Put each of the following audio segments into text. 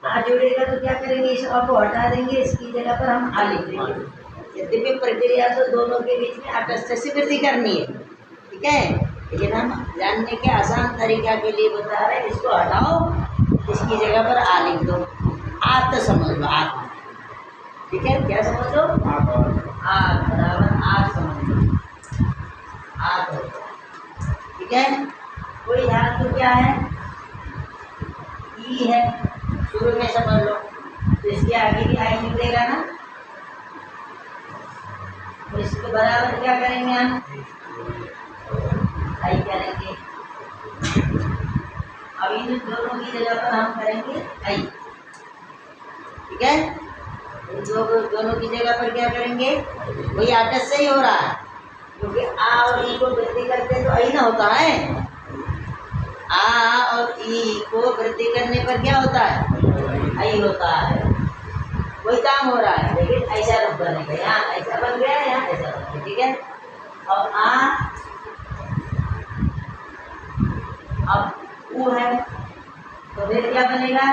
आ जुड़ेगा तो क्या करेंगे, इस अ को हटा देंगे, इसकी जगह पर हम आ लिख देंगे। यद्यपि प्रक्रिया तो दोनों के बीच में आटस्थ से वृद्धि करनी है, ठीक है, लेकिन हम जानने के आसान तरीका के लिए बता रहे हैं, इसको हटाओ, इसकी जगह पर आ लिख दो। आत समझ लो, आत, ठीक है, क्या समझ लो, आत बराबर आत समझ लो, आत हो, ठीक है। कोई धातु क्या है, ई है, शुरू में समझ लो, तो इसके आगे भी आई निकलेगा ना, तो इसके बराबर क्या करेंगे हम, आई करेंगे। अब इन दोनों की जगह पर हम करेंगे आई, ठीक है, इन दोनों की जगह पर क्या करेंगे, वही आटस से ही हो रहा है, क्योंकि आ और ई को वृद्धि करते तो आई ना होता है, आ और ई को वृद्धि करने पर क्या होता है, आई होता है, वही काम हो रहा है, लेकिन ऐसा रूप बनेगा, यहाँ ऐसा बन गया, यहाँ ऐसा बन गया, ठीक है। और आ अब ऊ है, तो फिर क्या बनेगा,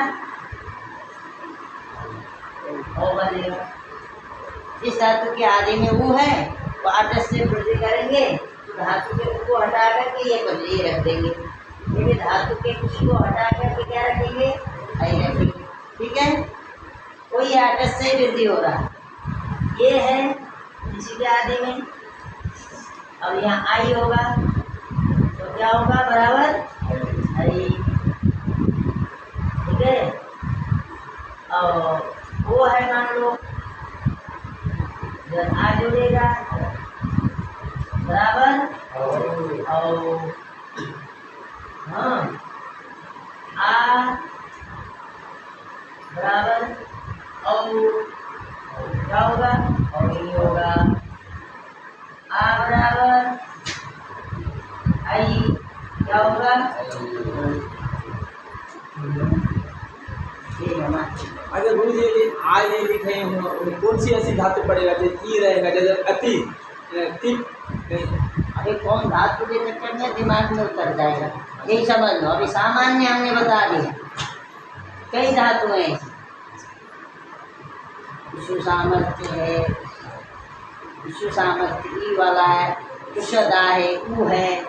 ओ बनेगा। जिस धातु के आदि में ऊ है तो आटस से वृद्धि करेंगे, तो धातु के ऊ को हटा करके ये बदले रख देंगे, लेकिन धातु के ई को हटा करके क्या रखेंगे, आई रखेंगे, ठीक है। कोई आटस से वृद्धि हो रहा है, ये है इसी के आदि में। अब यहाँ आई होगा तो क्या होगा, बराबर आई, ठीक है। और वो है, मान लो जब आ जुड़ेगा बराबर और हाँ, आ बराबर और क्या होगा, और ये होगा, आ बराबर आई क्या होगा, अगर गुरु जी आ ये लिखे हो, कौन सी ऐसी धातु पड़ेगा जो ई रहेगा, जैसे अति तिप अभी कौन धातु के चक्कर में दिमाग में उतर जाएगा, यही समझ लो। अभी सामान्य हमने बता दिया, कई धातु हैं, विषु सामर्थ्य है, विषु सामर्थ्य ई वाला है, कुशदा है, ऊ है,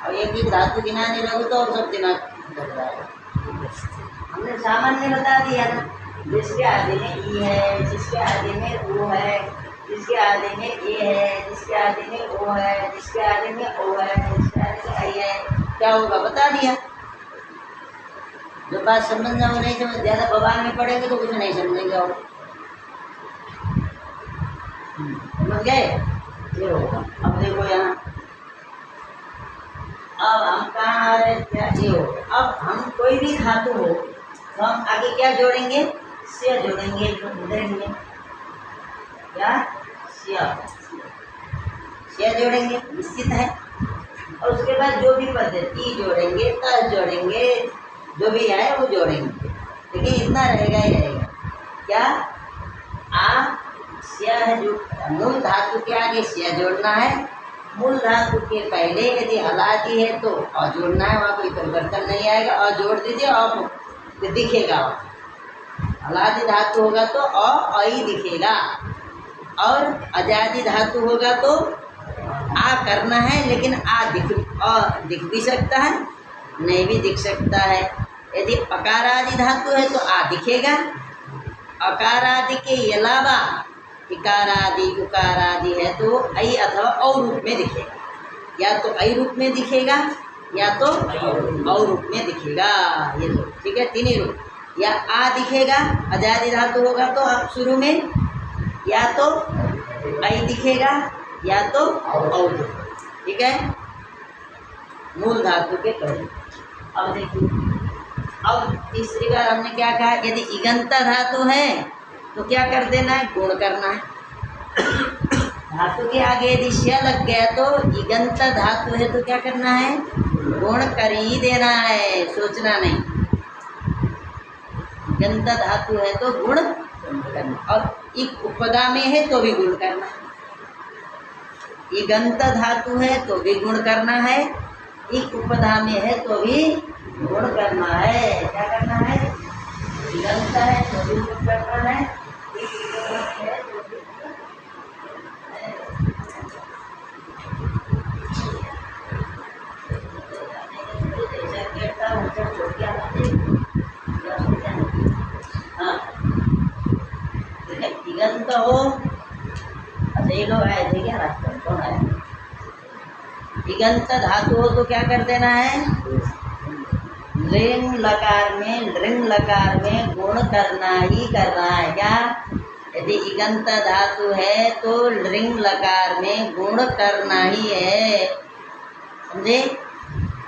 और एक एक धातु गिनाने लगो तो और सब दिमाग उतर जाएगा। हमने सामान्य बता दिया ना, जिसके आदि में ई है, जिसके आदि में ऊ है, जिसके आदि में ए है, जिसके आदि में ओ है, जिसके आदि में ओ है, जिसके आदि में आई है, क्या होगा बता दिया। जो बात समझना वो नहीं समझ, ज़्यादा बवाल में पड़ेंगे तो कुछ नहीं समझेंगे। और समझ गए, ये होगा। अब देखो यहाँ, अब हम कहाँ आ रहे, क्या ये हो, अब हम कोई भी धातु हो तो हम आगे क्या जोड़ेंगे, से जोड़ेंगे, जोड़ेंगे क्या, से जोड़ेंगे, निश्चित है। और उसके बाद जो भी पद्धति जोड़ेंगे, त जोड़ेंगे, जो भी है वो जोड़ेंगे, लेकिन इतना रहेगा ही रहेगा क्या, आ स्या है, जो मूल धातु के आगे स्या जोड़ना है, मूल धातु के पहले यदि हलादी है तो अ जोड़ना है, वहाँ कोई परिवर्तन नहीं आएगा, अ जोड़ दीजिए और दिखेगा। हलादी धातु होगा तो अ ही दिखेगा, और अजादी धातु होगा तो आ करना है, लेकिन अ दिख भी सकता है, नहीं भी दिख सकता है। यदि अकारादि धातु है तो आ दिखेगा, अकारादि के अलावा इकारादि उकारादि है तो ऐ अथवा औ रूप में दिखेगा, या तो ऐ रूप में दिखेगा या तो औ रूप में दिखेगा, ये दो, ठीक है, तीन ही रूप। या आ दिखेगा, अजादी धातु होगा तो अब शुरू में या तो ऐ दिखेगा या तो औ, ठीक है, मूल धातु के पहले। अब देखिए, अब तीसरी बार हमने क्या कहा, यदि इगंता धातु है तो क्या कर देना है, गुण करना है। धातु के आगे यदि श लग गया तो इगंत धातु है तो क्या करना है, गुण कर ही देना है, सोचना नहीं। इगंत धातु है तो गुण करना, और एक उपदा में है तो भी गुण करना है। इगंत धातु है तो भी गुण करना है, एक उपदा में है तो भी गुण करना है। क्या करना है, दिगंत है तो भी प्रकरण है, दिगंत है तो भी हाँ दिगंत हो। अच्छा ये लोग आए थे क्या रास्ते में? कौन आया? दिगंत धातु हो तो क्या कर देना है? लिंग लकार में गुण करना ही करना है। क्या? यदि इगंत धातु है तो लिंग लकार में गुण करना ही है, समझे?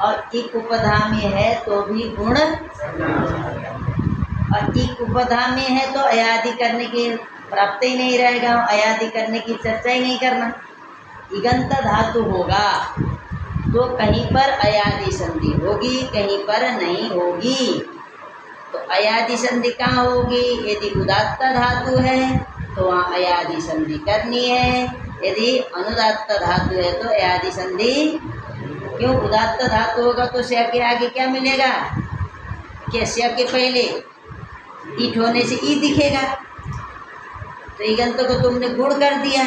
और इक उपधामी है तो भी गुण, और इक उपधामी है तो अयादि करने की प्राप्त ही नहीं रहेगा, अयादि करने की चर्चा ही नहीं करना। इगंत धातु होगा तो कहीं पर अयादि संधि होगी, कहीं पर नहीं होगी। तो अयादि संधि कहाँ होगी? यदि उदात्त धातु है तो वहाँ अयादि संधि करनी है, यदि अनुदात्त धातु है तो अयादि संधि। क्यों? उदात्त धातु होगा तो स्य के आगे क्या मिलेगा? क्या स्य के पहले ईट होने से ई दिखेगा, तो इगंत को तुमने गुण कर दिया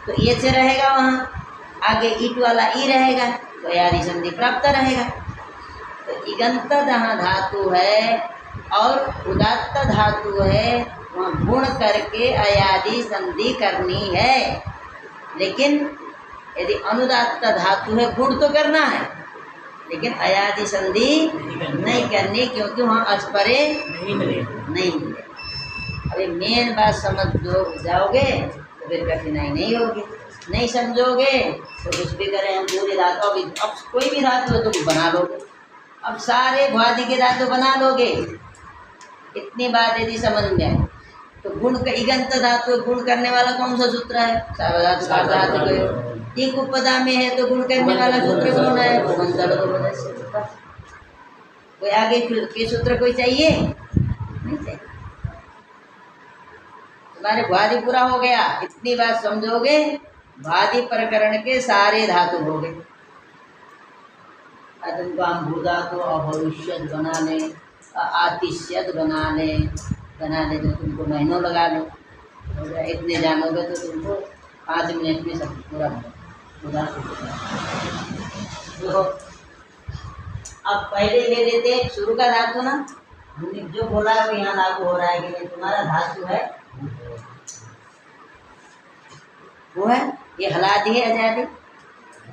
तो ये से रहेगा, वहाँ आगे ईट वाला ई रहेगा तो अयादि संधि प्राप्त रहेगा। तो इगंत जहाँ धातु है और उदात्त धातु है वहाँ गुण करके अयादि संधि करनी है। लेकिन यदि अनुदात्त धातु है गुण तो करना है लेकिन अयादि संधि नहीं करनी, क्योंकि वहाँ अस्परे नहीं मिले। अभी मेन बात समझ जाओगे तो फिर कठिनाई नहीं होगी। नहीं समझोगे तो कुछ भी करें हम पूरी धातु, अब कोई भी धातु है तो बना लोगे, अब सारे भ्वादि के धातु बना लोगे। इतनी बात यदि समझ में आए तो गुण का इगंत धातु गुण करने वाला कौन सा सूत्र है? सार्वधातु का धातु। एक उपदा में है तो गुण करने वाला सूत्र कौन है? कोई आगे के सूत्र कोई चाहिए? नहीं चाहिए। तुम्हारे भ्वादि पूरा हो गया, इतनी बात समझोगे भ्वादि प्रकरण के सारे धातु हो गए। तुमको हम भूधातु अभविष्यत बना ले, आतिश्यत बना ले तो तुमको महीनों लगा लो। इतने जानोगे तो तुमको 5 मिनट में सब पूरा होगा। तो अब पहले ले लेते हैं शुरू का धातु ना, हमने जो बोला है वो यहाँ लागू हो रहा है कि नहीं? तुम्हारा धातु है वो है ये हला दी है आजादी,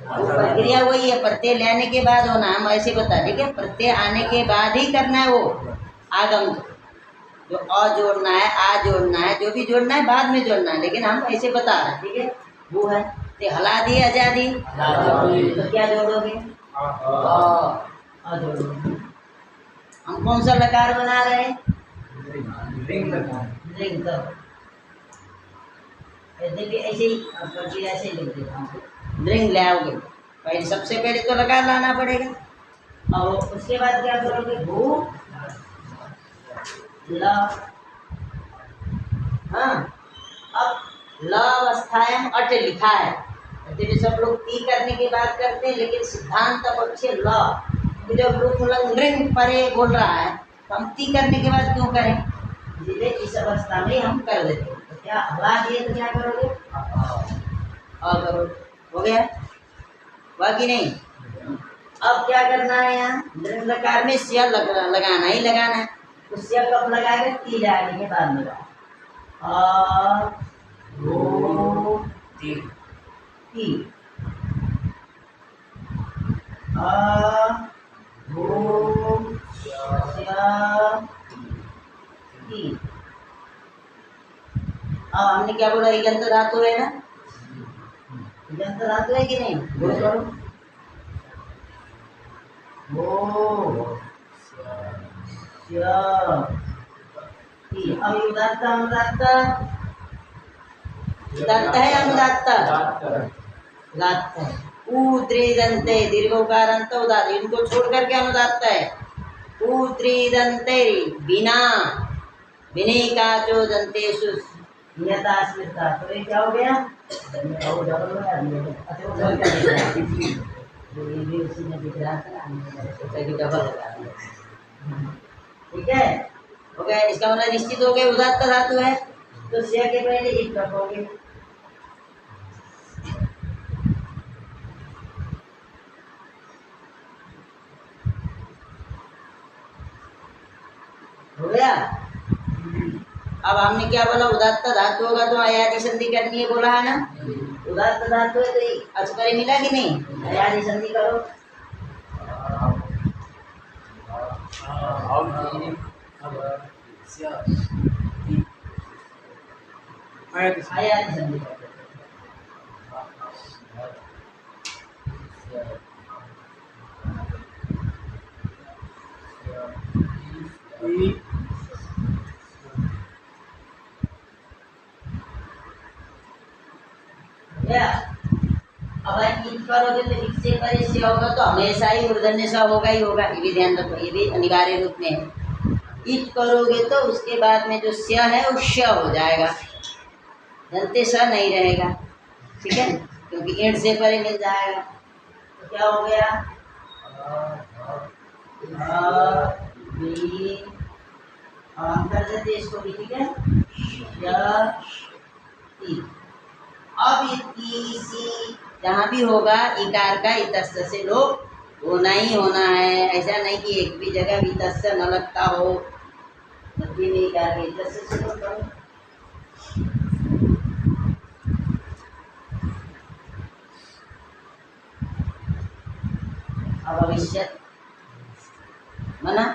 वो प्रक्रिया वही है, प्रत्यय लेने के बाद होना। हम ऐसे बता, ठीक है? प्रत्यय आने के बाद ही करना है वो आगम, जो अ जोड़ना है, आ जोड़ना है, जो भी जोड़ना है बाद में जोड़ना है, लेकिन हम ऐसे बता रहे हैं, ठीक है? वो है तो हला दी आजादी, तो क्या जोड़ोगे? जोड़ोगे। हम कौन सा लकार बना रहे हैं? लिंग। ऐसे ही प्रक्रिया से लिख देता हूँ, लिंग ले आओगे। पहले सबसे पहले तो लकार लाना पड़ेगा और उसके बाद क्या करोगे? भू ल। हाँ, अब ल अवस्थायाम अट लिखा है, यदि सब लोग ती करने की बात करते हैं, लेकिन सिद्धांत पक्ष ल जब लोग लिंग परे बोल रहा है तो हम ती करने के बाद क्यों करें? इसलिए इस अवस्था में हम कर देते हैं। तो क्या हवा दिए तो क्या करोगे? और करो, हो गया? बाकी नहीं। अब क्या करना है? यहाँ लिंग लकार में स्य लगाना ही लगाना है। तो स्य कब लगाएगा? ती जाने के बाद लगा। ती हमने क्या बोला? इगंत धातु है ना? इगंत धातु है कि नहीं? बोल करो। अब उदात्त अनुदात्त, उदात्त है अनुदात्त? उदात्त है। ऊद्रेदन्ते दीर्घोकारांत उदात्त, इनको छोड़ करके अनुदात्त है। ऊद्रेदन्ते बिना विनय का जो दंतेषु नियता स्मृता, तो ये क्या हो गया? ये भी उसी में दिख रहा था, सोचा कि डबल लगा दिया। ठीक है? हो गया। इसका मतलब निश्चित हो गया उदात्त धातु है, तो स्य के पहले इट रखोगे। हो गया। अब हमने क्या बोला, उदात्त धातु होगा तो अयादि संधि करनी है, बोला है ना। उदात्त धातु है तो अचपरे मिला कि नहीं, अयादि संधि करो। अयादि संधि करो। अब ईट करोगे तो ईट से परे से होगा तो हमेशा ही मूर्धन्य सा होगा ही होगा, ये भी ध्यान रखो, ये भी अनिवार्य रूप में है। ईट करोगे तो उसके बाद में जो स्य है वो श हो जाएगा, दंते स नहीं रहेगा, ठीक है, क्योंकि ईट से परे मिल जाएगा। तो क्या हो गया, हम कर देते इसको भी, ठीक है। अब इसी जहाँ भी होगा इकार का इतस्य से लोग होना ही होना है, ऐसा नहीं कि एक भी जगह इतस्य न लगता हो, मध्य में इकार के इतस्य से लोग करो। अब भविष्यत मना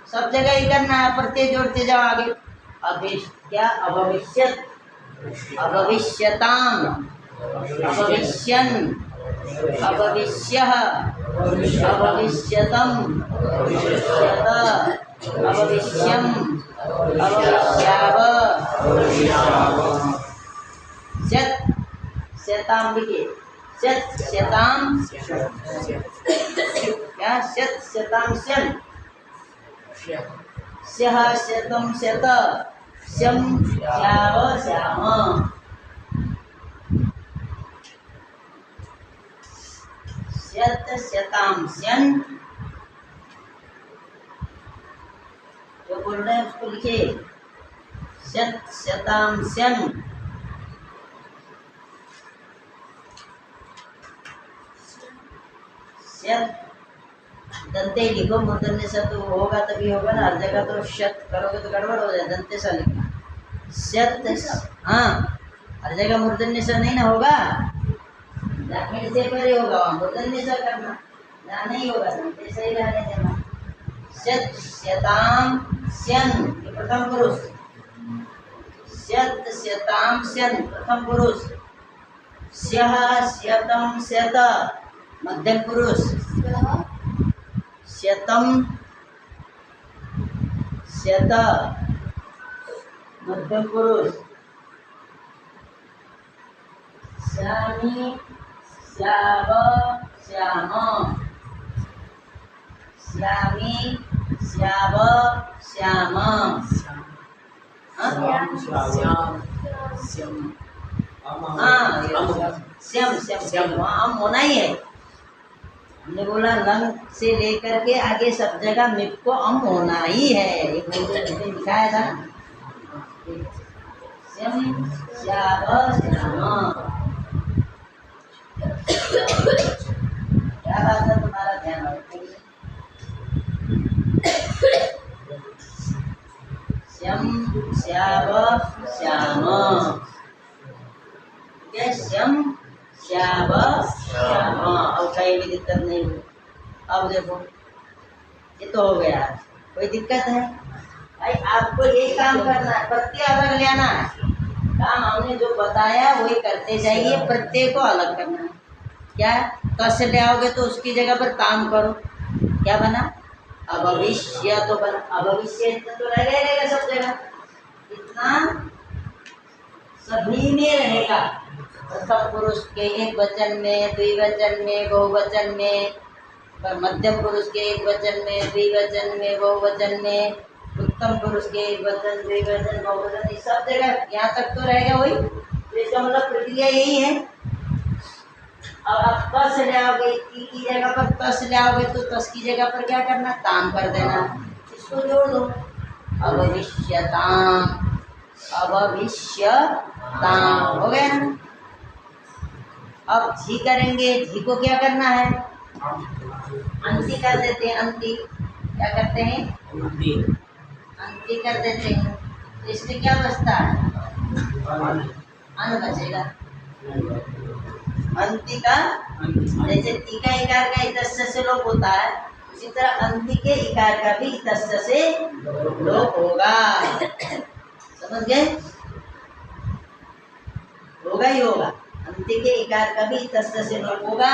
सब जगह ही करना है, प्रत्यय जोड़ते जाओ आगे। अभिष्ट क्या, अभविष्यत, अभविष्यताम, अभविष्यन्, अभविष्यः, अभविष्यतम, अभविष्यत, अभविष्यम्, अभविष्याव, शत, शताम लिखिए, शत शताम, क्या शत शताम शन, स्यः शतम शत, शं श्याव श्याम, शत शताम शन, जो बोल रहे हैं उसको लिखिए, शत शताम शन, शत दंते लिखो, मूर्धन्य स तो होगा तभी होगा ना, हर जगह तो शत करोगे तो गड़बड़ हो जाए, दंते सा लिखना, शत, हाँ हर जगह मूर्धन्य स नहीं ना होगा, जहाँ से परे होगा वहाँ मूर्धन्य स करना, जहाँ नहीं होगा दंते से ही रहने देना। शत शताम शन प्रथम पुरुष, शत शताम शन प्रथम पुरुष, स्यः शतम शत मध्यम पुरुष, शतम शत मध्यम पुरुष, श्यामी श्याव श्याम, श्यामी श्याव श्याम, श्याम श्याम वहाँ हम होना ही है। हमने बोला लंग से लेकर के आगे सब जगह मिप को अम होना ही है, एक लिखाया था, श्याम श्याव श्याम। क्या बात है, तुम्हारा ध्यान रखोगे। श्याम श्याव श्याम, क्या श्याम श्याव श्याम, अब कहीं भी दिक्कत नहीं हुई। अब देखो ये तो हो गया, कोई दिक्कत है भाई, आपको ये काम करना है, प्रत्यय अलग ले आना है, काम हमने जो बताया वही करते जाइए, प्रत्यय को अलग करना है। क्या कस ले आओगे तो उसकी जगह पर काम करो, क्या बना अभविष्य, तो बना अभविष्य, इतना तो रहेगा सब जगह, इतना सभी में रहेगा, प्रथम पुरुष के एक वचन में, द्विवचन में, बहुवचन में, मध्यम पुरुष के एक वचन में, द्विवचन में, बहुवचन में, उत्तम पुरुष के एक वचन, द्विवचन, बहुवचन, सब जगह यहाँ तक तो रहेगा वही। तो इसका मतलब प्रक्रिया यही है। अब आप तस ले आओगे, की जगह पर तस ले आओगे तो तस की जगह पर क्या करना, ताम कर देना, उसको जोड़ दो, अभविष्यताम, अभविष्यताम हो गया ना। अब झी करेंगे, झी को क्या करना है, अंति कर देते हैं, अंति क्या करते हैं, अंति कर देते हैं। तो इसमें क्या बचता है, अन बचेगा, अंति का, जैसे ती का इकार का इतस्य से लोप होता है, उसी तरह अंति के इकार का भी इतस्य से लोप होगा। समझ गए, होगा ही होगा, अंति के इकार का भी इतस्य से लोप होगा।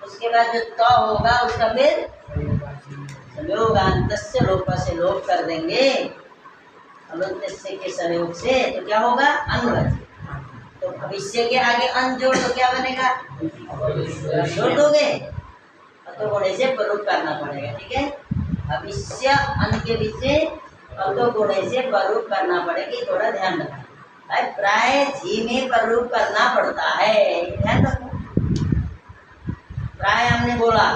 उसके बाद जो त होगा उसका फिर संयोगान्तस्य लोप से लोप कर देंगे, अलोन्त्यस्य के संयोग से, तो क्या होगा, अन बचेगा। तो भविष्य के आगे अन जोड़ तो क्या बनेगा, जोड़ दोगे तो गुणे से प्ररूप करना पड़ेगा, ठीक है। भविष्य अन के पीछे तो गुणे से प्ररूप करना पड़ेगा, थोड़ा ध्यान रखना भाई, प्राय झी में प्ररूप करना पड़ता है, ध्यान रखो। प्राय हमने बोला,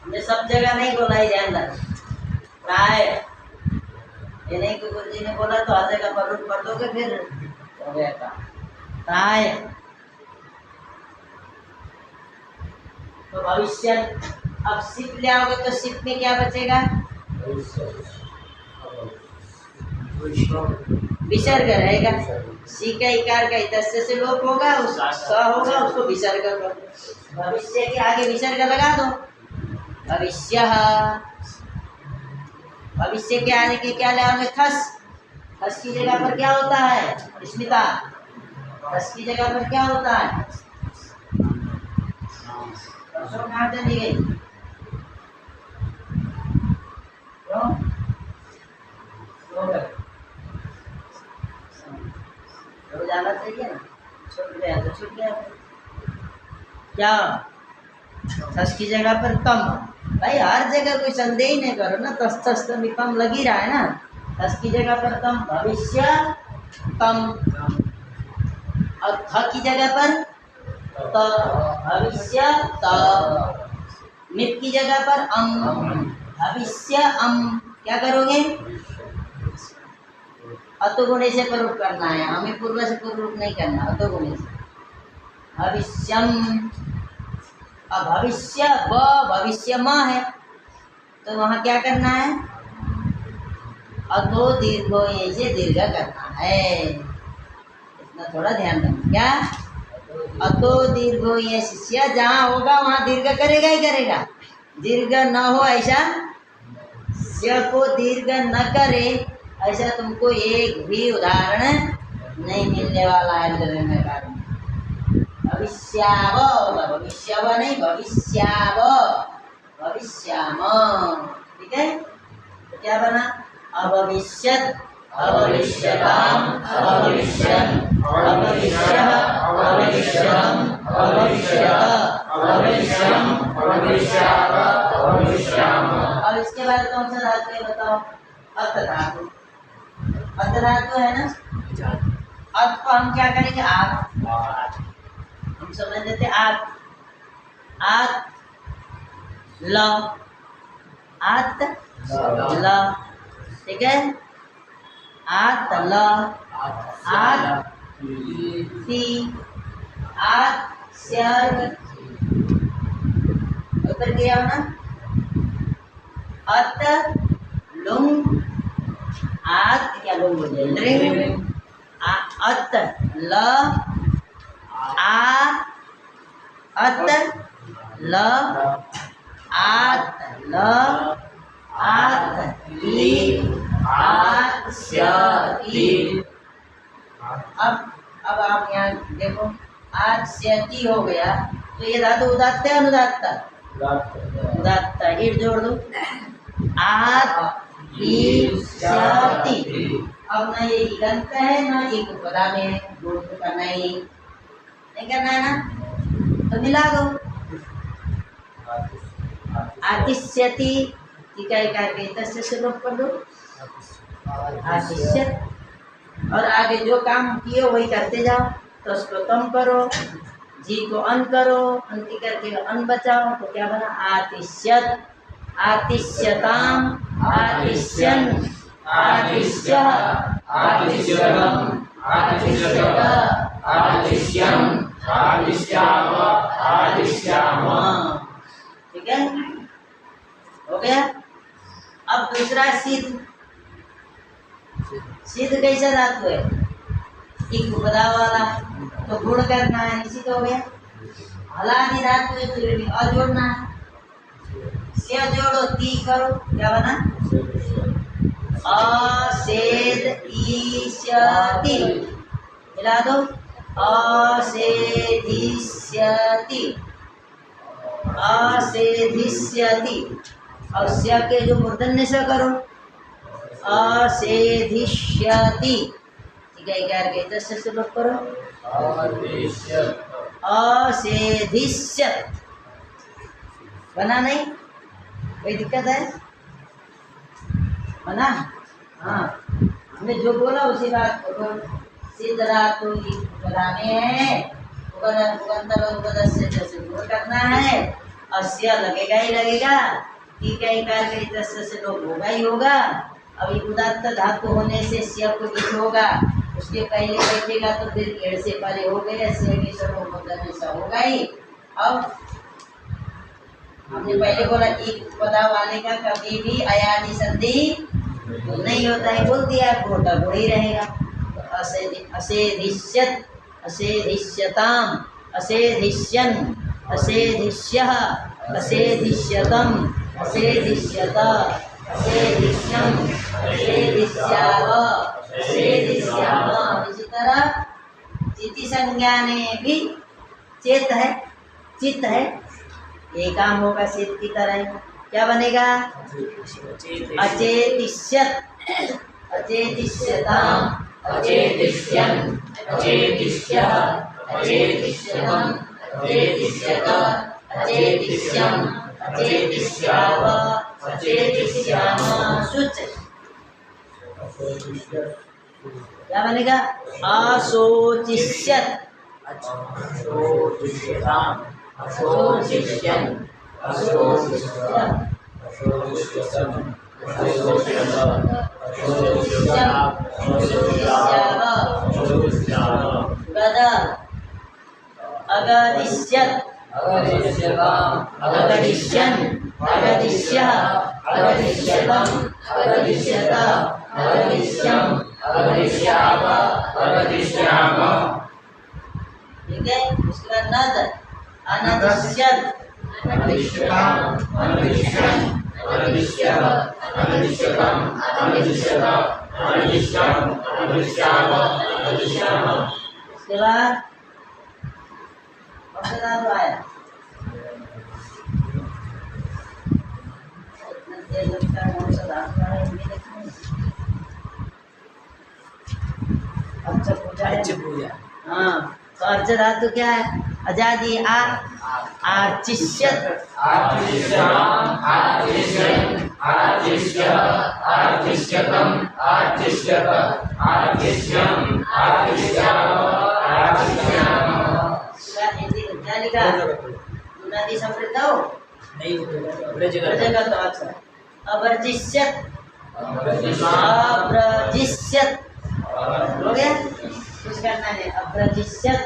हमने सब जगह नहीं बोला, ही ध्यान रखो। प्राय ये नहीं कि गुरु जी ने बोला तो हर जगह प्ररूप कर दोगे, फिर हो गया काम। प्राय तो भविष्य, अब सिप ले आओगे तो सिप में क्या बचेगा, विसर्ग रहेगा। सी का इकार का इतस्य से लोप होगा, उस स होगा उसको विसर्ग करो, भविष्य के आगे विसर्ग लगा दो, भविष्य। भविष्य के आगे के क्या ले आओगे, खस, खस की जगह पर क्या होता है, स्मिता, खस की जगह पर क्या होता है, कहाँ चली गई, जाना चाहिए ना, छूट गया तो छूट गया। क्या थस की जगह पर तम, भाई हर जगह कोई संदेह ही नहीं करो ना, तस तस तम लग ही रहा है ना। थस की जगह पर तम, भविष्य तम, और थ की जगह पर त, भविष्य त, मित की जगह पर अम, भविष्य अम, क्या करोगे, अतोगुणे से प्ररूप करना है, हमें पूर्व से प्ररूप नहीं करना, अतोगुणे से। भविष्यम, अब भविष्य ब, भविष्य म है, तो वहाँ क्या करना है, अतो दीर्घो ये से दीर्घ करना है, इतना थोड़ा ध्यान रखना। क्या, अतो दीर्घो ये शिष्य, जहाँ होगा वहाँ दीर्घ करेगा ही करेगा, दीर्घ न हो ऐसा, स्य को दीर्घ न करे ऐसा तुमको एक भी उदाहरण नहीं मिलने वाला है। भविष्याव होगा, भविष्यव नहीं, भविष्याव, भविष्याम, ठीक है। तो क्या बना, अभविष्यत, अभविष्यताम, अभविष्यन्, अभविष्यः, अभविष्यतम्, अभविष्यत, अभविष्यम्, अभविष्याव, अभविष्याम। अब इसके बाद कौन सा धातु है बताओ, अर्थ धातु, अर्थ धातु है ना। अर्थ को हम क्या करेंगे, आप, हम समझ लेते आप, आत ल, आत ल, ठीक है, आत ल, आत ती, आत स्यार, ऊपर गया हो ना, अत लुंग, आत क्या लुंग हो जाए, अत ल, आ, अत ल, आत ल, आत ली, आत स्यति। अब आप यहाँ देखो, आत स्यति हो गया, तो ये धातु उदात्त है अनुदात्त, उदात्त, ईट जोड़ दो, आत ली स्यति। अब ना ये इगंत है ना एक उपदा में जोड़ तो करना ही नहीं करना है ना, तो मिला दो, आतिष्यति, ठीक है, करके तस्य से लोप कर दो, आतिष्यत, और आगे जो काम किए वही करते जाओ, तो उसको कम करो, जी को अन करो, अंति करके अन बचाओ, तो क्या बना, आतिष्यत, आतिष्यताम, आतिष्यन् आतिष्यः आतिष्यतम् आतिष्यत आतिष्यम् आतिष्याम आतिष्याम। ठीक है, हो गया। अब दूसरा सिद्ध। सिद्ध कैसा धातु है? एक उपदा वाला, तो गुण करना है, निश्चित हो गया। हलादि धातु है, तो अजोड़ना है, से जोड़ो, ती करो, क्या बना? असेद ईष्यति, मिला दो, असेधिष्यति असेधिष्यति। और स्य के जो मूर्धन्य से करो, असेधिष्यति। ठीक है, क्या के दस से लोग करो, असेधिष्यत। बना नहीं? कोई दिक्कत है? बना? हाँ, हमने जो बोला उसी बात को सिद्ध धातु बनाने हैं, से दूर करना है, और स्य लगेगा ही लगेगा, ठीक है, से लोग होगा ही होगा। अभी उदात्त धातु होने से स्य को कुछ होगा, उसके पहले बैठेगा तो फिर एड़ से परे हो गए, से होगा ही। अब हमने पहले बोला एक उपदा वाले का कभी भी अयादि संधि नहीं होता है, बोल दिया, घोटा घोड़ ही रहेगा। तो असेधिष्यत असेधिष्यताम असेधिष्यन् असेधिष्यः असेधिष्यतम् असेधिष्यत असेधिष्यम् असेधिष्याव असेधिष्याम। इसी तरह चिति संज्ञा ने भी चेत है, चित्त है, ये काम होगा सिद्ध की तरह। क्या बनेगा? अचेतिष्यत अचेतिष्यताम् अचेतिष्यन् अचेतिष्यः अचेतिष्यतम् अचेतिष्यत अचेतिष्यम् अचेतिष्याव अचेतिष्याम। शुच क्या बनेगा? अशोचिष्यत अशोचिष्यन् अशोचिष्यत् गदा अगदिष्यत् अगदिष्यन् अगदिष्यः अगदिष्यतम् अगदिष्यत अगदिष्यम् अगदिष्याव अगदिष्याम। ठीक है, उसके बाद नद अनदिष्यत् अनदिष्यताम् अनदिष्यन् अनदिष्यः अनदिष्यतम् अनदिष्यत अनदिष्यम् अनदिष्याव अनदिष्याम। उसके बाद आया हाँ, तो अर्च धातु क्या है? आजादी आर्चिष्यत आर्चिष्यतम् आर्चिष्यत आर्चिष्यम् आर्चिष्याम। नदी संप्रत हो नहीं, का तो अच्छा अवर्जिष्यत अब्रजिष्यत हो गया। कुछ करना है, अब्रजिष्यत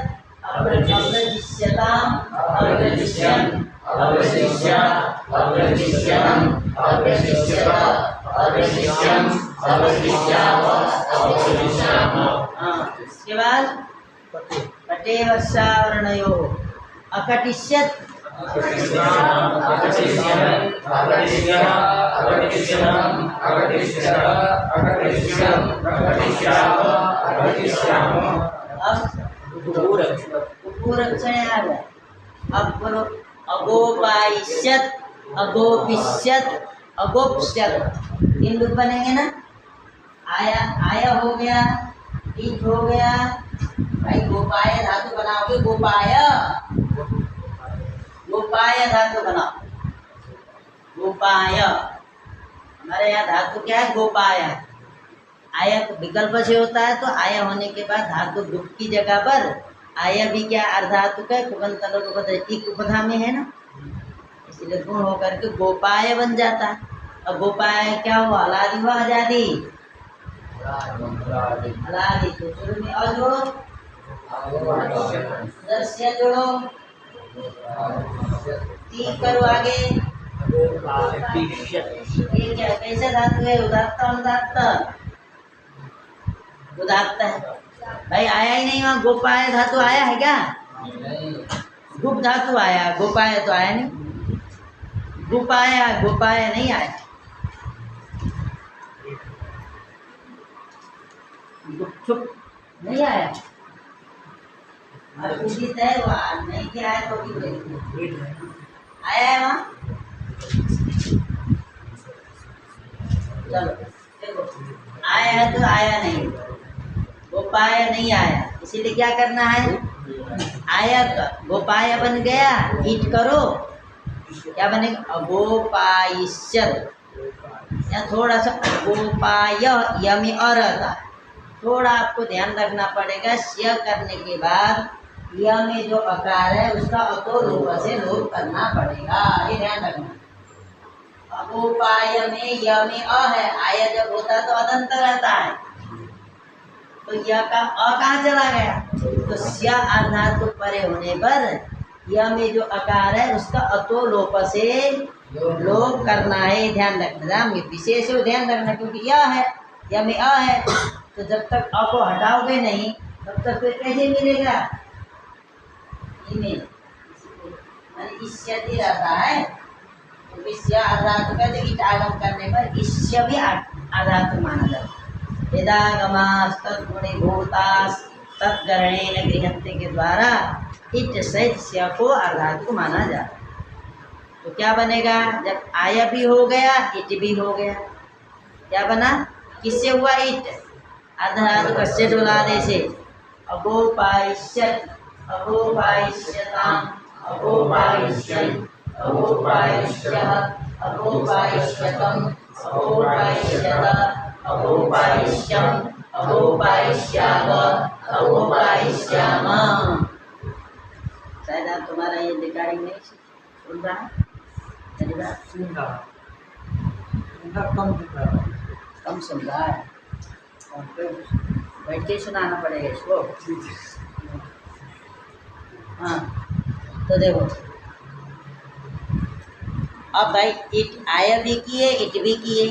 अब्रजिष्यताम् अब्रजिष्यन् अब्रजिष्या अब्रजिष्यतम् अब्रजिष्यत अब्रजिष्यम् अब्रजिष्याव अब्रजिष्याम। इसके बाद पटे वर्षावर्णयोः अकटिष्यत उपरक्षण आ गया। अब बोलो अगोपाइष्यत अगोपिष्यत अगोप्ष्यत, तीन रूप बनेंगे ना। आया आया हो गया, ईट हो गया। भाई गोपाय धातु बनाओगे, गोपाय गोपाय धातु बनाओ, गोपाय। हमारे यहाँ धातु क्या है? गोपाय। आया विकल्प से होता है, तो आया होने के बाद धातु गुप्त की जगह पर आया भी क्या अर्धातु का उपधा में है ना, इसलिए गुण होकर के गोपाय बन जाता है। अब गोपाय क्या हुआ? अलादि हुआ आजादी? अलादि। तो शुरू में अजोड़, दस्य जोड़ो, ती करो आगे। ये क्या कैसे धातु है? उदात्त अनुदात्त? उदात्त है भाई, आया ही नहीं वहाँ। गोपाय धातु आया है क्या? गुप धातु आया, गोपाय तो आया नहीं। गुपाया, गोपाय नहीं आया। गुपचुप नहीं आया। और उदित है वहाँ नहीं क्या है तो भी आया है वहाँ। चलो देखो, आया है तो आया नहीं, गोपाय नहीं आया, इसीलिए क्या करना है? आया तो गोपाय बन गया, ईट करो, क्या बनेगा? अगोपाइष्यत। या थोड़ा सा गोपाय यमी और रहता है, थोड़ा आपको ध्यान रखना पड़ेगा। स्य करने के बाद य में जो अकार है उसका अतो लोप से लोप करना पड़ेगा, ये ध्यान रखना। अगोपाय में य में अ है, आय जब होता है तो अदंत रहता है, तो य का अ कहाँ चला गया? तो स्य अर्धातु परे होने पर य में जो अकार है उसका अतो लोप से लोप करना है, ध्यान रखना। विशेष ध्यान रखना, क्योंकि यह है, य में अ है, तो जब तक अ को हटाओगे नहीं तब तक फिर कैसे मिलेगा? इष्यति रहता है, तो इष्य आधातु का ईट आगम करने पर इष्य भी आधातु माना जाता है। यदागमास तद्गुणे भूतास तद्गरणेन गृहन्ते के द्वारा इट सहित स्य को आधातु माना जाता है। तो क्या बनेगा? जब आय भी हो गया, इट भी हो गया, क्या बना? किससे हुआ? इट। आधातु कस्य डोलाने से। अगोपाइष्यत, अगोपाइष्यताम्, अगोपाइष्यन्, अगोपाइष्यः, अगोपाइष्यतम्, अगोपाइष्यत, अगोपाइष्यम्, अगोपाइष्याव, अगोपाइष्याम। शायद आप तुम्हारा ये रिकॉर्डिंग नहीं सुन रहा है, कम सुन रहा है, बैठ के सुनाना पड़ेगा इसको। हाँ, तो देखो अब भाई इट आय भी किए, इट भी किए,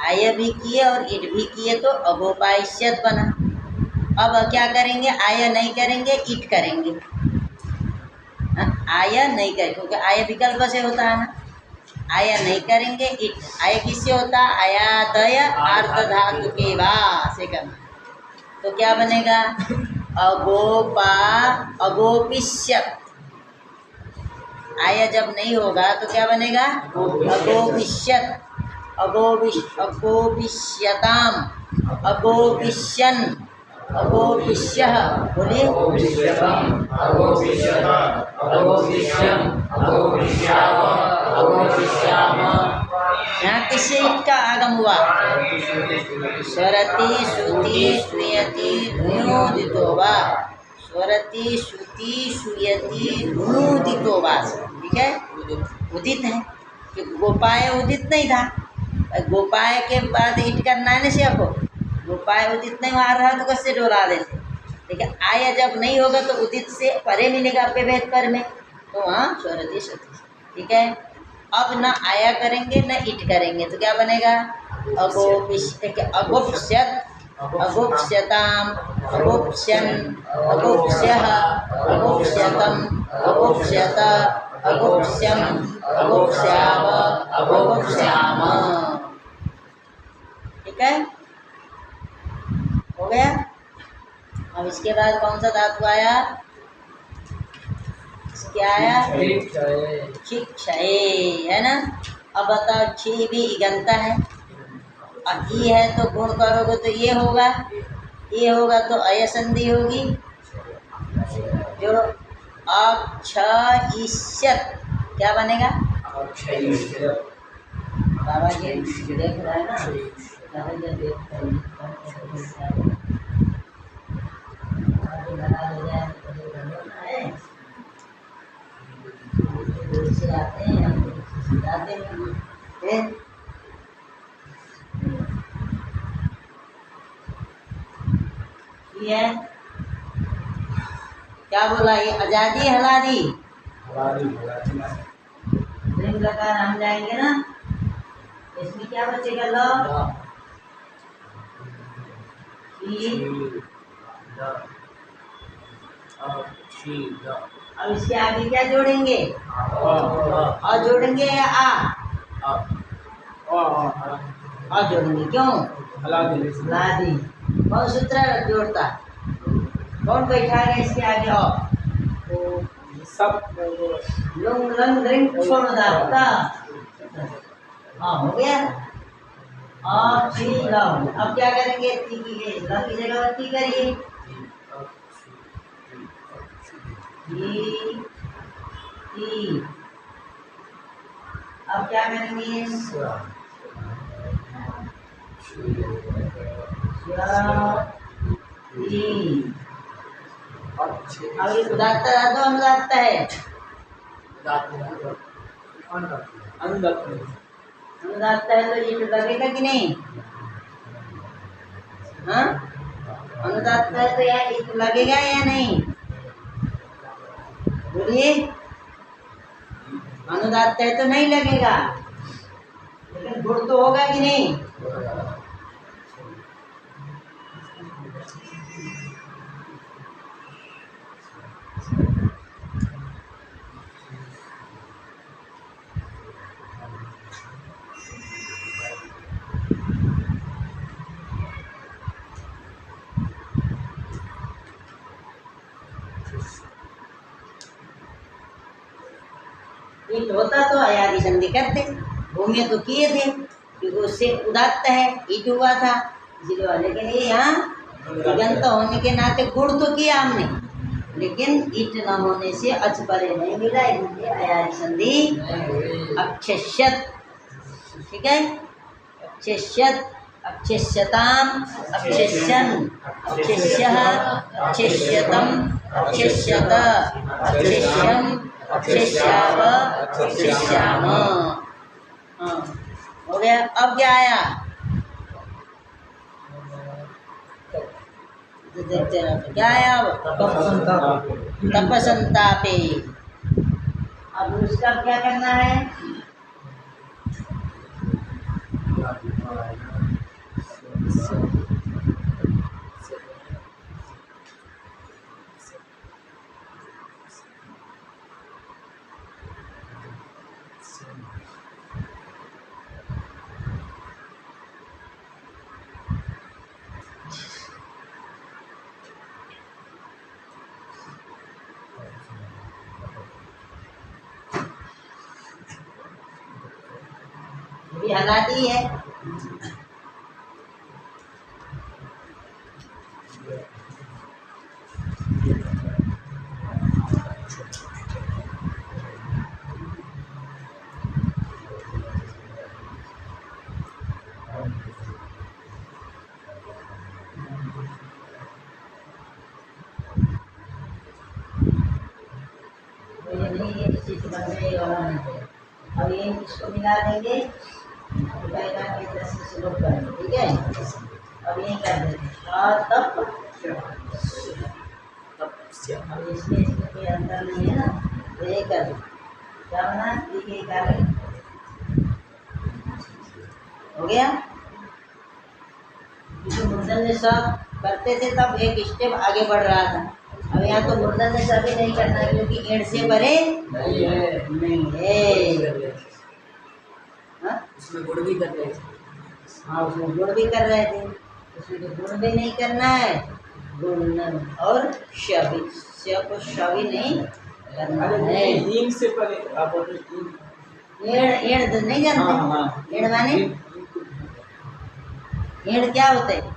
आय भी किए और इट भी किए, तो अगोपाइष्यत बना। अब क्या करेंगे? आय नहीं करेंगे, इट करेंगे। आय नहीं करेंगे क्योंकि आय विकल्प से होता है ना, आय नहीं करेंगे, इट। आय किससे होता? आयादय अर्ध धातु के बाद से करना, तो क्या बनेगा? अगोपा, अगोपिष्यत। आय जब नहीं होगा तो क्या बनेगा? अगोपिष्यत, अगोपिष्यताम, अगोपिष्यन्, अगोपिष्यः। बोलिए। यहाँ किससे ईट का आगम हुआ? स्वरति श्रुति श्रूयति धुनोदितो वा, स्वरति श्रुति श्रूयति धुनोदितो वा। ठीक है, उदित है कि गोपाय उदित नहीं था, गोपाय के बाद ईट करना है ना से को। गोपाय उदित नहीं आ रहा तो कैसे डोला देते? लेकिन आय जब नहीं होगा तो उदित से परे मिलेगा पेभेद पर में, तो वहाँ स्वरति श्रुति। ठीक है, अब न आया करेंगे न इट करेंगे, तो क्या बनेगा? अगोपिष्यत, अगोप्स्यताम, अगोप्स्यन्, अगोप्स्यः, अगोप्स्यतम्, अगोप्स्यत, अगोप्स्यम्, अगोप्स्याव, अगोप्स्याम। ठीक है, हो गया। अब इसके बाद कौन सा धातु आया? क्या आया? क्षय है ना। अब बताओ, क्षी भी इगंता है, और ई है तो गुण करोगे तो ये होगा, ये होगा तो अय संधि होगी। जोड़ो, अक्षयिष्यत, क्या बनेगा? बाबा जी देख रहा है ना, फिर ये क्या बोला, ये आजादी हलादी ऋण लगा हम जाएंगे ना, इसमें क्या बचेगा? लो अब इसके आगे क्या जोड़ेंगे? और जोड़ेंगे या आ जोड़ेंगे, क्यों? हलादी। कौन सूत्र जोड़ता? कौन बैठा है इसके आगे? और सब लुंग लंग रिंग छोड़ दाता। हाँ, हो गया। और ची लम। अब क्या करेंगे? ती की जगह पर ती करिए। ती। अब क्या करेंगे? अब ये उदात्त है तो अनुदात्त है? अनुदात्त है तो ये लगेगा कि नहीं? हाँ, अनुदात्त है तो यार ये लगेगा या नहीं? बोलिए, अनुदात्त है तो नहीं लगेगा, लेकिन गुण तो होगा कि नहीं? ईट होता तो अयादी संधि करते, भूमि तो किए थे क्योंकि उससे उदात्त है, ईट हुआ था इसलिए। लेकिन ये यहाँ दिगंत होने के नाते गुण तो किया हमने, लेकिन ईट न होने से अच परे नहीं मिला, इसलिए अयादी संधि अक्षश्यत। ठीक है, अक्षश्यत, अक्षश्यताम, अक्षश्यन, अक्षश्यः, अक्षश्यतम, अक्षश्यत, अक्षश्यम, अक्षश्याव, अक्षश्याम। हाँ, हो गया। अब क्या आया? देखते रहो क्या आया? अब तपसंतापे। अब उसका क्या करना है? ये हलादी है। अब ये इसको मिला देंगे, शुरू करेंगे। ठीक है, अब ये कर देंगे तप। अब इसमें कोई अंतर नहीं है ना, तो ये कर दें। क्या बना? ये कर दें। हो गया। मुर्दन ने सब करते थे तब एक स्टेप आगे बढ़ रहा था। अब यहाँ तो मुर्दन ने सभी नहीं करना क्योंकि एड़ से परे नहीं है। उसमें गुण भी कर रहे थे। हाँ, उसमें गुण भी कर रहे थे, उसमें तो गुण भी नहीं करना है, गुण और शवि, को शवि नहीं करना है। ईम से परे आप एड़ नहीं जानते? एड़ माने एड़ क्या होते है?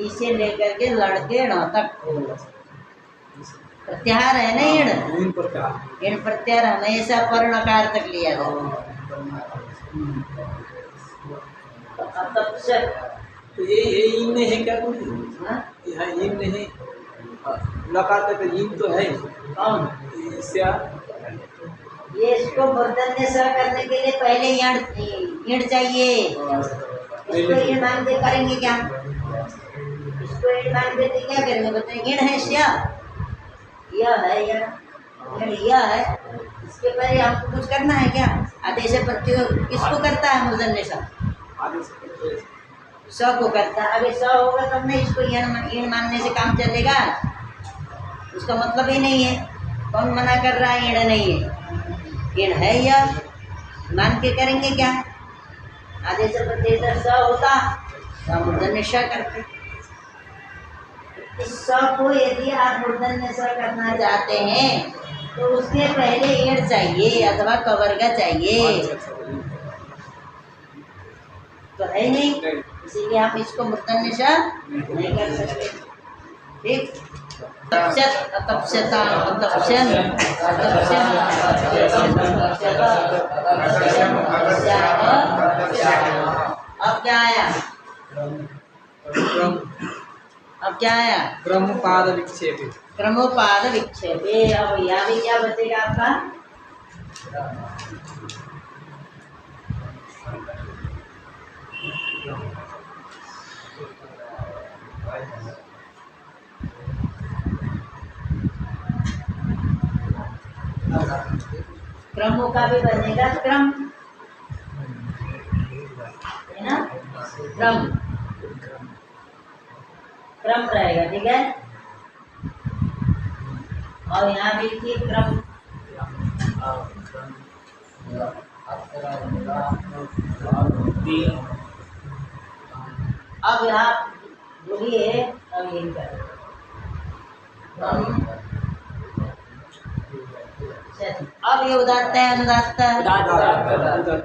इसे लेकर के लड़के ण तक प्रत्याहार है ना। एड़ प्रत्याहार हमेशा पर्णकार तक लिया जाता। तो ये ईम नहीं है क्या? यहाँ ईम नहीं, लकार तक ईम तो है। कौन? ये इसको मूर्धन्य स करने के लिए पहले ईंट चाहिए। इसको ईंट मान के करेंगे क्या? इसको ईंट मान के क्या करेंगे बताइए? ईंट है श्या, यह है यह है। इसके पहले आपको कुछ करना है क्या? आदेश प्रत्यय किसको करता है? मूर्धन्य स स को करता है। अगर स होगा तब नहीं इसको ईंट मानने से काम चलेगा? उसका मतलब ही नहीं है। कौन मना कर रहा है ईंट नहीं है? ईंट है यह, मान के करेंगे क्या? आदेश प्रत्यय स होता तो मूर्धन्य स करते। इस स को यदि आप मूर्धन्य स करना चाहते हैं तो उसके पहले ईंट चाहिए अथवा कवर्ग चाहिए, तो है नहीं, इसीलिए हम इसको मूर्धन्य स नहीं कर सकते। ठीक। तपस्यत अतपस्यता अतपस्यन अब क्या आया? अब क्या आया? क्रमोपाद विक्षेपे। क्रमोपाद विक्षेपे। अब यहाँ भी क्या बचेगा आपका? क्रमों का भी बनेगा क्रम, है ना? क्रम क्रम रहेगा, ठीक है। और यहाँ भी थी क्रम। अब यहाँ बोलिए, अब यही करें। अब ये उदात्त है अनुदात्त है?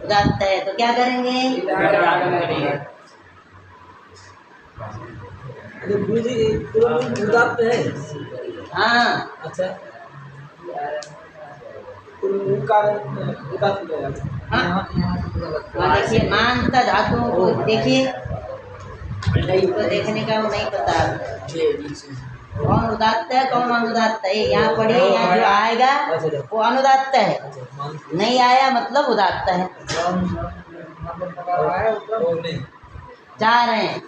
उदात्त है तो क्या करेंगे? उदात्त है। हाँ अच्छा, हाँ, देखिए मांत धातुओं को देखिए, तो देखने का वो नहीं पता कौन उदात्त है कौन अनुदात्त है। यहाँ पढ़िए, यहाँ जो आएगा वो अनुदात्त है, नहीं आया मतलब उदात्त है। चार हैं,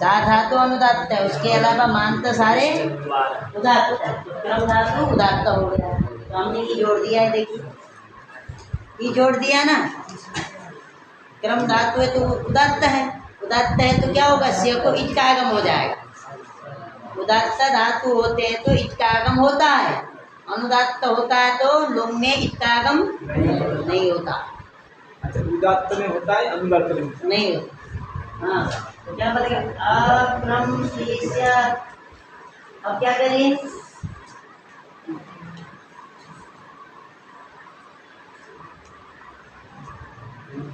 चार धातु अनुदात्त है, उसके अलावा मांत सारे उदात्त है। क्रम धातु उदात्त हो गया, तो हमने ये जोड़ दिया है। देखिए ये जोड़ दिया ना, क्रम धातु है तो उदात्त है, उदात्त है तो क्या होगा? स्य को इच का आगम हो जाएगा। उदात्त धातु होते हैं तो इच का आगम होता है, अनुदात्त होता है तो लोग में इच का आगम नहीं होता। अच्छा, उदात्त में होता है, अनुदात्त में नहीं होता। हाँ, तो क्या बनेगा? अक्रम शिष्य। अब क्या करिए?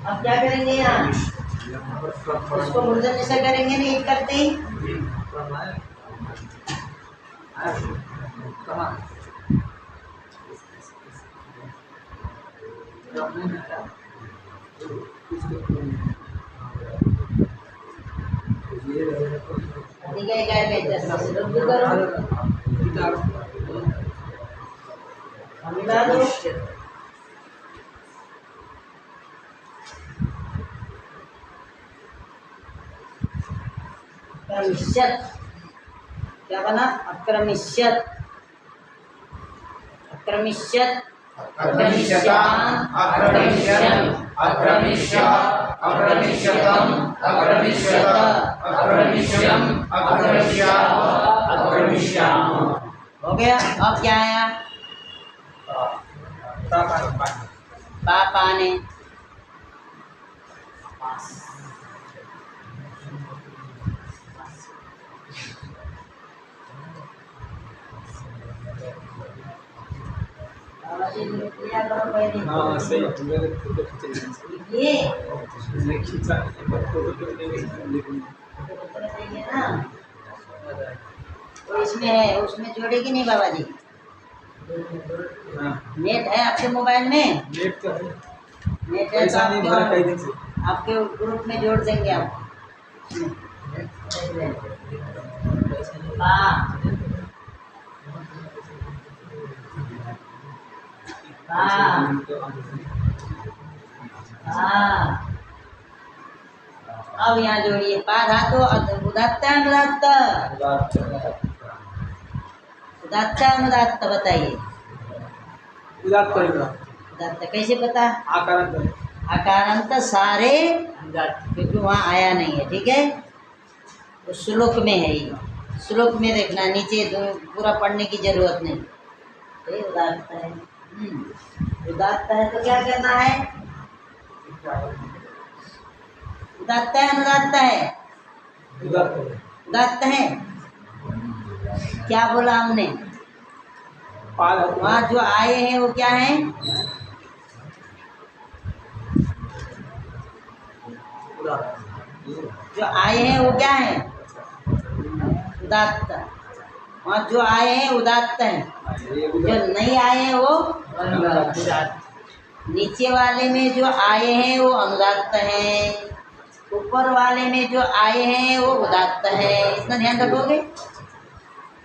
अब क्या करेंगे? यहाँ उसको मूर्धन्य से करेंगे, नहीं करते ही। मिला दो। अक्रमिष्यत क्या बना? अक्रमिष्यत, अक्रमिष्यत, अक्रमिष्यान, अक्रमिष्यन्, अक्रमिष्य, अक्रमिष्यतम्, अक्रमिष्यत, अक्रमिष्यम्, अक्रमिष्याव, अक्रमिष्याम। हो गया। अब क्या आया? पापाने। हाँ सही, ये खींचा तो इसमें है, उसमें जोड़ेगी नहीं बाबा जी? नेट है आपके मोबाइल में? नेट तो है, नेट है पैसा नहीं भरा कई दिन से। आपके ग्रुप में जोड़ देंगे आप। हाँ हाँ हाँ। अब यहाँ जोड़िए पा धातु उदात्त है अनुदात्त? उदात्त है अनुदात्त बताइए। उदात्त उदात्त कैसे पता? आकारांत आकारांत सारे, क्योंकि वहाँ आया नहीं है, ठीक है। तो श्लोक में है ये, श्लोक में देखना, नीचे पूरा पढ़ने की जरूरत नहीं। ये उदात्त है। उदात्त है तो क्या करना है? उदात्त है अनुदात्त है? उदात्त है। क्या बोला हमने? वहाँ जो आए हैं वो क्या है? जो आए हैं वो क्या है? उदात्त। वहाँ जो आए हैं उदात्त हैं, जो नहीं आए हैं वो अनुदात्त। नीचे वाले में जो आए हैं वो अनुदात्त हैं, ऊपर वाले में जो आए हैं वो उदात्त है। इतना ध्यान रखोगे।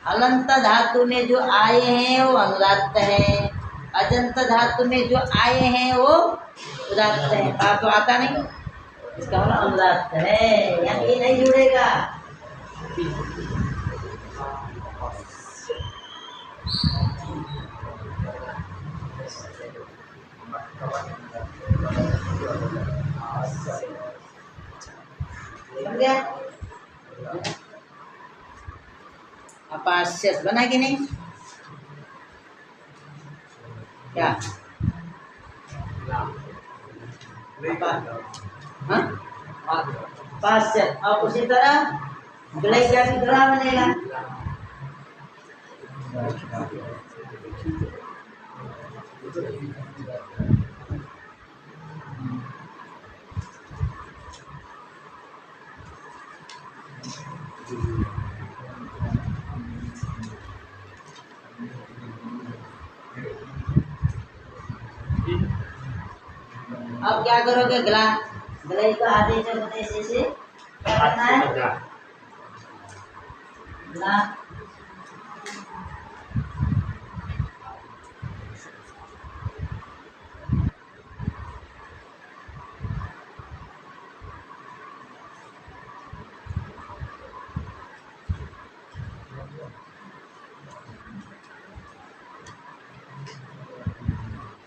हलंत धातु में जो आए हैं वो अनुदात्त है, अजंत धातु में जो आए हैं वो उदात्त है। तो आता नहीं, इसका मतलब अनुदात्त है, यहाँ ये नहीं जुड़ेगा। समझे? अपास्य बना कि नहीं? क्या हाँ? पास्य। अब उसी तरह विलय का भी ग्रह बनेगा। अब क्या करोगे? गलाई का आदेश से क्या करना है? ग्ला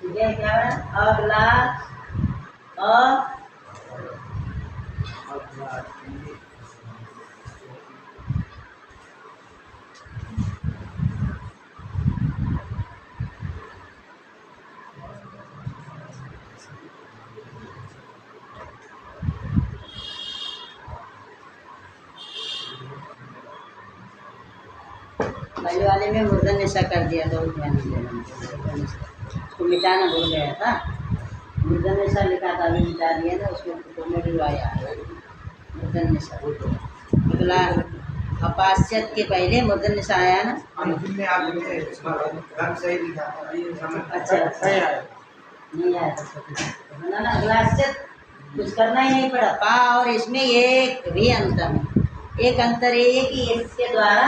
ठीक है। क्या है? अगला पहले वाले में मूर्धन निशा कर दिया तो ध्यान देना, उसको मिटाना भूल गया था। मूर्धन निशा लिखा था, अभी मिटा दिया ना, उसमें कॉमेडी आया मूर्धन निशा। अगला अपास्यत के पहले मूर्धन निशा आया ना। अच्छा नहीं आया था ना। अगला कुछ करना ही नहीं पड़ा। पा और इसमें एक भी अंतर नहीं। एक अंतर ये है कि इसके द्वारा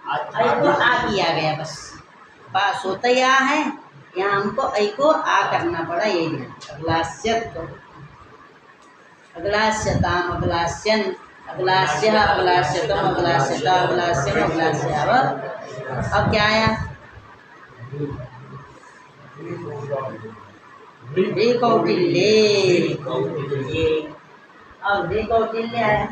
ऐ को आ किया गया, बस पास होता ही आ है, यहाँ हमको ऐ को आ करना पड़ा, यही है। अगलास्यत को अगलास्यताम अगलास्यन अगलास्य अगलास्यतम अगलास्यता अगलास्यम अगलास्याव। अब क्या आया? रे कौटिल्य। अब रे कौटिल्य आया।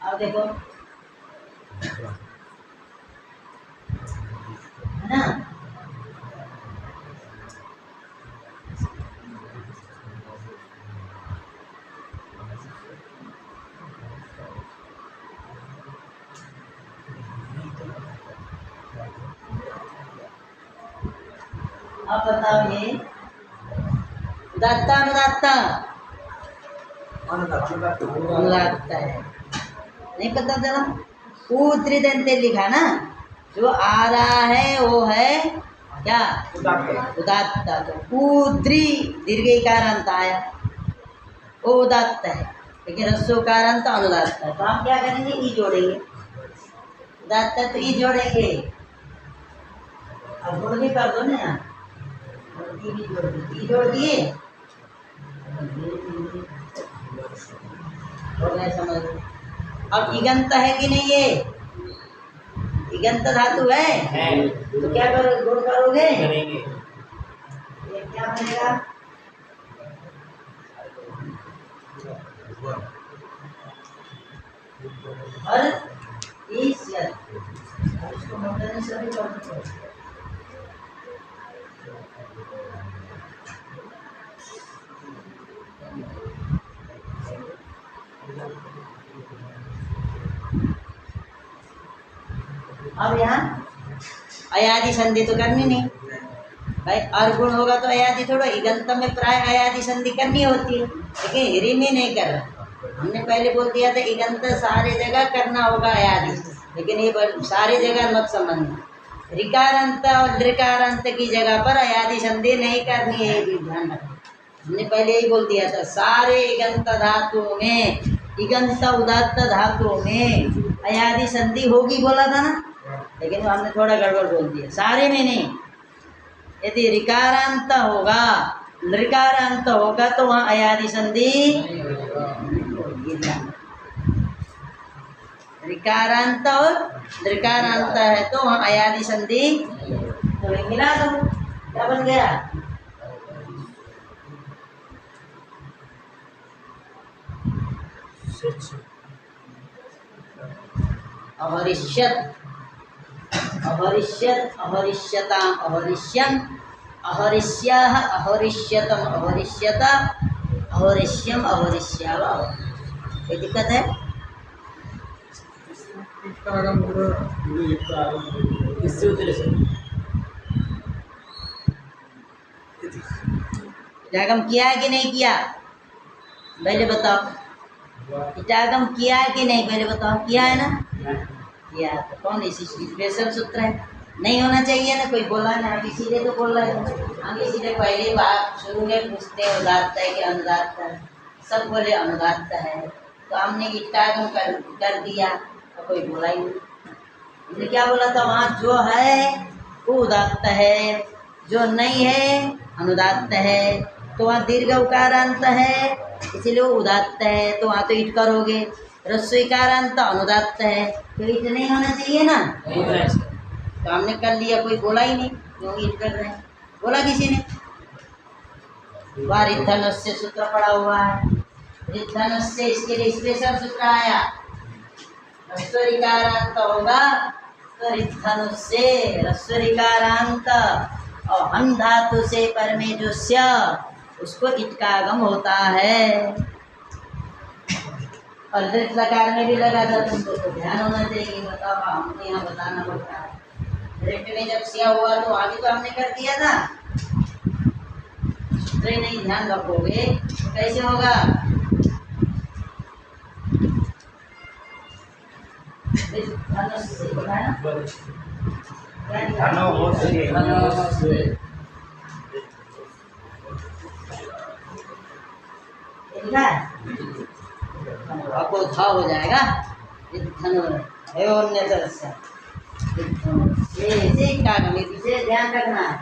अब देखो है ना, अब बताओ ये उदात्त अनुदात्त? अनुदात्त है। नहीं पता चला? ऊत्रिदंते लिखा ना, जो आ रहा है वो है क्या उदात्त। उदात्त। तो ऊद्री दीर्घ इकारांत आया, वो उदात्त है, लेकिन ह्रस्वकारांत अनुदात्त है। तो हम क्या करेंगे, ई जोड़ेंगे। उदात्त है तो ई जोड़ेंगे। अब गुण भी कर दो ना, और ई भी जोड़ दो, ई जोड़ दिए हो गए, समझ लो। अब इगंत है कि नहीं, ये इगंत धातु है, तो क्या करो, गुण करोगे, करेंगे। ये क्या बनेगा, हर ईश्वर। इसको मंडन से भी कर दो। अब यहाँ अयादि संधि तो करनी नहीं भाई, और गुण होगा तो अयादि थोड़ा, इगंत में प्राय अयादि संधि करनी होती है, लेकिन हिरी में नहीं कर रहा। हमने पहले बोल दिया था इगंत सारे जगह करना होगा अयादि, लेकिन ये सारी जगह मत समझना। ऋकारांत और लृकारांत की जगह पर अयादि संधि नहीं करनी है, ये भी ध्यान रखना। हमने पहले ही बोल दिया था सारे इगंत धातुओं में, इगंत उदात्त धातुओं में अयादि संधि होगी बोला था ना, लेकिन हमने थोड़ा गड़बड़ बोल दिया, सारे में नहीं। यदि ऋकारांत होगा, लृकारांत होगा तो वहाँ अयादि संधि, ऋकारांत और लृकारांत है तो वहाँ अयादि संधि, तो मिला दो, क्या बन गया, अहरिष्यत, अहरिष्यत, अहरिष्यताम, अहरिष्यम, अहरिष्याः, अहरिष्यतम, अहरिष्यत, अहरिष्यम, अहरिष्यावा। कोई दिक्कत है, इससे उतरे से इटागम किया है कि नहीं किया, पहले बताओ। इटागम किया है कि नहीं, पहले बताओ। किया है ना, किया। तो कौन इसी स्पेशल सूत्र है, नहीं होना चाहिए ना, कोई बोला ना, इसीलिए तो बोल रहे हैं हम। इसीलिए पहले बात शुरू में पूछते हैं उदात्त है कि अनुदात्त है, सब बोले अनुदात्त है, तो हमने इटागम कर दिया, तो कोई बोला ही नहीं। हमने क्या बोला था, वहाँ जो है वो उदात्त है, जो नहीं है अनुदात्त है, तो वहाँ दीर्घ उकारांत है, इसीलिए वो उदात्त है, तो वहाँ तो ईट करोगे। ह्रस्व इकारांत अनुदात्त है, तो ईट नहीं होना चाहिए ना, तो हमने कर लिया, कोई बोला ही नहीं, क्यों ईट कर रहे हैं, बोला किसी ने। वहाँ रिद्धनुष्य सूत्र पड़ा हुआ है, रिद्धनुष्य, इसके लिए स्पेशल सूत्र आया, ह्रस्व इकारांत होगा तो रिद्धनुष्य, ह्रस्व इकारांत और हम धातु से पर में जो स्य, उसको इट का आगम होता है। और दृढ़ लकार में भी लगा था, तुमको तो ध्यान होना चाहिए, बताओ हमको यहाँ बताना पड़ता है। दृढ़ में जब स्य हुआ तो आगे तो हमने कर दिया था, सूत्र नहीं ध्यान रखोगे तो कैसे होगा, आपको था हो जाएगा, इसे ध्यान रखना है।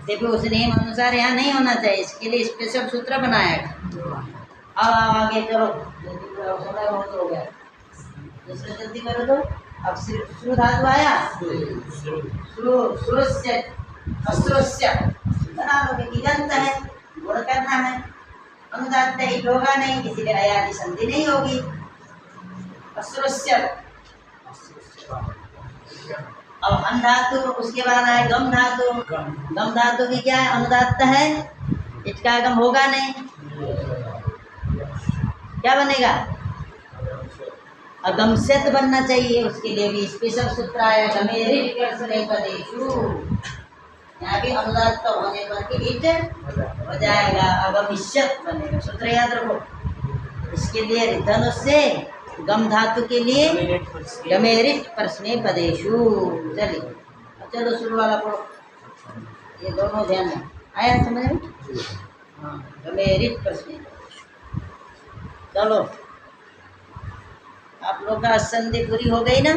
देखो उस नियम अनुसार यहाँ नहीं होना चाहिए, इसके लिए स्पेशल सूत्र बनाया। अब आगे चलो, समय बहुत हो गया, दूसरा जल्दी करो। तो अब सिर्फ श्रु धातु आया, श्रुस्य, अश्रुस्य बना लोगे, इगंत है, गुण करना है, अनुदात्त है, ईट होगा नहीं, इसलिए अयादि संधि नहीं होगी। अश्रुस्य, अब हम धातु, उसके बाद आए गम धातु। गम धातु की क्या है, अनुदात्त है, इसका आगम होगा नहीं, क्या बनेगा, अगमस्यत बनना चाहिए, उसके लिए भी स्पेशल सूत्र आया, गमेरिट पदेषु, यहाँ भी अनुदात्त होने पर के इट हो जाएगा, अगमिष्यत बनेगा, सूत्र याद रखो। इसके लिए रिद्धनुष्य, गम धातु के लिए गमेरिट प्रश्ने पदेषु। चलिए चलो शुरू वाला पढ़ो, ये दोनों ध्यान में आया समझ में। हाँ गमेरित प्रश्न। चलो आप लोग का संधि पूरी हो गई ना।